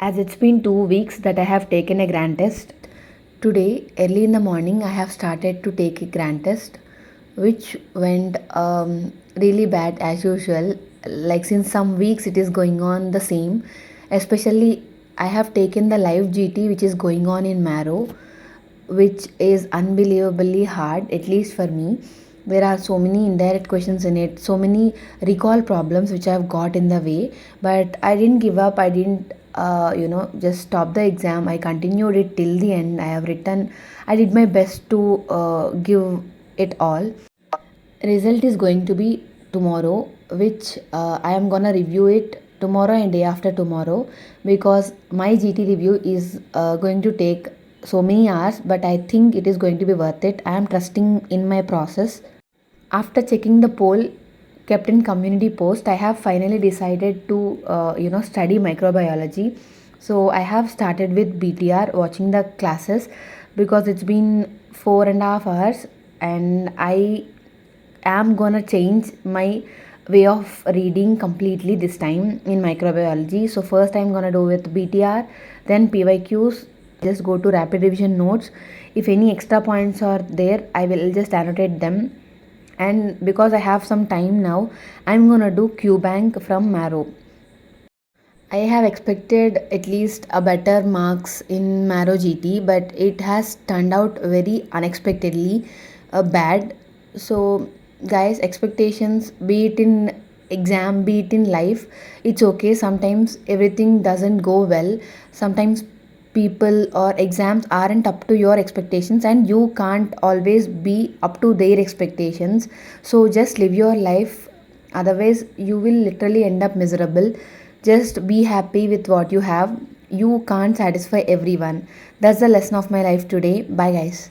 As it's been 2 weeks that I have taken a grand test. Today, early in the morning, I have started to take a grand test, which went really bad as usual. Like, since some weeks, it is going on the same. Especially, I have taken the live GT, which is going on in marrow, which is unbelievably hard, at least for me. There are so many indirect questions in it, so many recall problems which I've got in the way, but I didn't give up. I didn't, just stop the exam. I continued it till the end. I have written, I did my best to give it all. Result is going to be tomorrow, which I am gonna review it tomorrow and day after tomorrow, because my GT review is going to take so many hours, but I think it is going to be worth it. I am trusting in my process. After checking the poll kept in community post, I have finally decided to study microbiology. So I have started with BTR, watching the classes, because it's been 4.5 hours, and I am gonna change my way of reading completely this time in microbiology. So first I'm gonna do with BTR, then PYQs. Just go to rapid revision notes. If any extra points are there, I will just annotate them. And because I have some time now, I'm gonna do Q bank from marrow. I have expected at least a better marks in Marrow GT, but it has turned out very unexpectedly bad. So, guys, expectations, be it in exam, be it in life, it's okay. Sometimes everything doesn't go well. Sometimes people or exams aren't up to your expectations, and you can't always be up to their expectations. So, just live your life, otherwise, you will literally end up miserable. Just be happy with what you have. You can't satisfy everyone. That's the lesson of my life today. Bye, guys.